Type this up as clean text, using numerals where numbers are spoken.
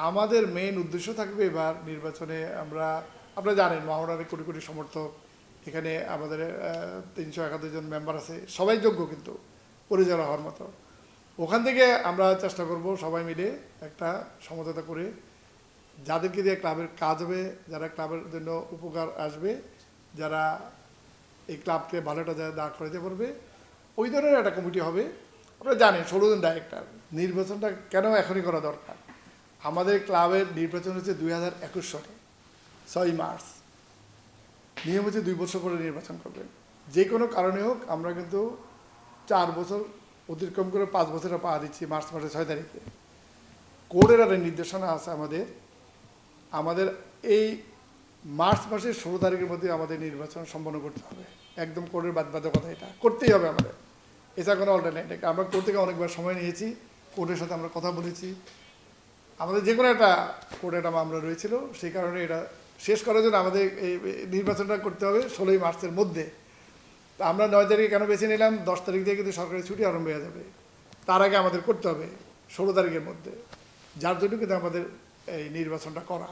আমাদের মেইন উদ্দেশ্য থাকবে এবার নির্বাচনে আপনারা জানেন মহারণের কোটি কোটি সমর্থক, এখানে আমাদের 371 জন মেম্বার আছে, সবাই যোগ্য কিন্তু পরিচালনা হওয়ার মতো। ওখান থেকে আমরা চেষ্টা করব সবাই মিলে একটা সমঝোতা করে যাদেরকে দিয়ে ক্লাবের কাজ হবে, যারা ক্লাবের জন্য উপকার আসবে, যারা এই ক্লাবকে ভালোটা যারা দাঁড় করাতে পারবে, ওই ধরনের একটা কমিটি হবে। আপনারা জানেন 16 জন ডাইরেক্টর। নির্বাচনটা কেন এখনই করা দরকার? আমাদের ক্লাবের নির্বাচন হচ্ছে 2021 সালে 6 মার্চ। নিয়ম হচ্ছে 2 বছর পরে নির্বাচন করবেন। যে কোনো কারণে হোক আমরা কিন্তু 4 বছর অতিক্রম করে 5 বছরে পা দিচ্ছি মার্চ মাসের 6 তারিখে। কোর্টের একটা নির্দেশনা আছে আমাদের এই মার্চ মাসের 16 তারিখের মধ্যে আমাদের নির্বাচন সম্পন্ন করতে হবে। একদম কোর্টের বাধ্যবাধকতা, এটা করতেই হবে আমাদের, এছাড়া কোনো অল্টারনেট। আমরা কোর্ট থেকে অনেকবার সময় নিয়েছি, কোর্টের সাথে আমরা কথা বলেছি। আমাদের যে কোনো একটা কোর্টে একটা মামলা রয়েছিল, সেই কারণে এটা শেষ করার জন্য আমাদের এই নির্বাচনটা করতে হবে 16 মার্চের মধ্যে। তা আমরা 9 তারিখে কেন বেছে নিলাম? 10 তারিখ থেকে কিন্তু সরকারি ছুটি আরম্ভ হয়ে যাবে, তার আগে আমাদের করতে হবে 16 তারিখের মধ্যে, যার জন্য কিন্তু আমাদের এই নির্বাচনটা করা।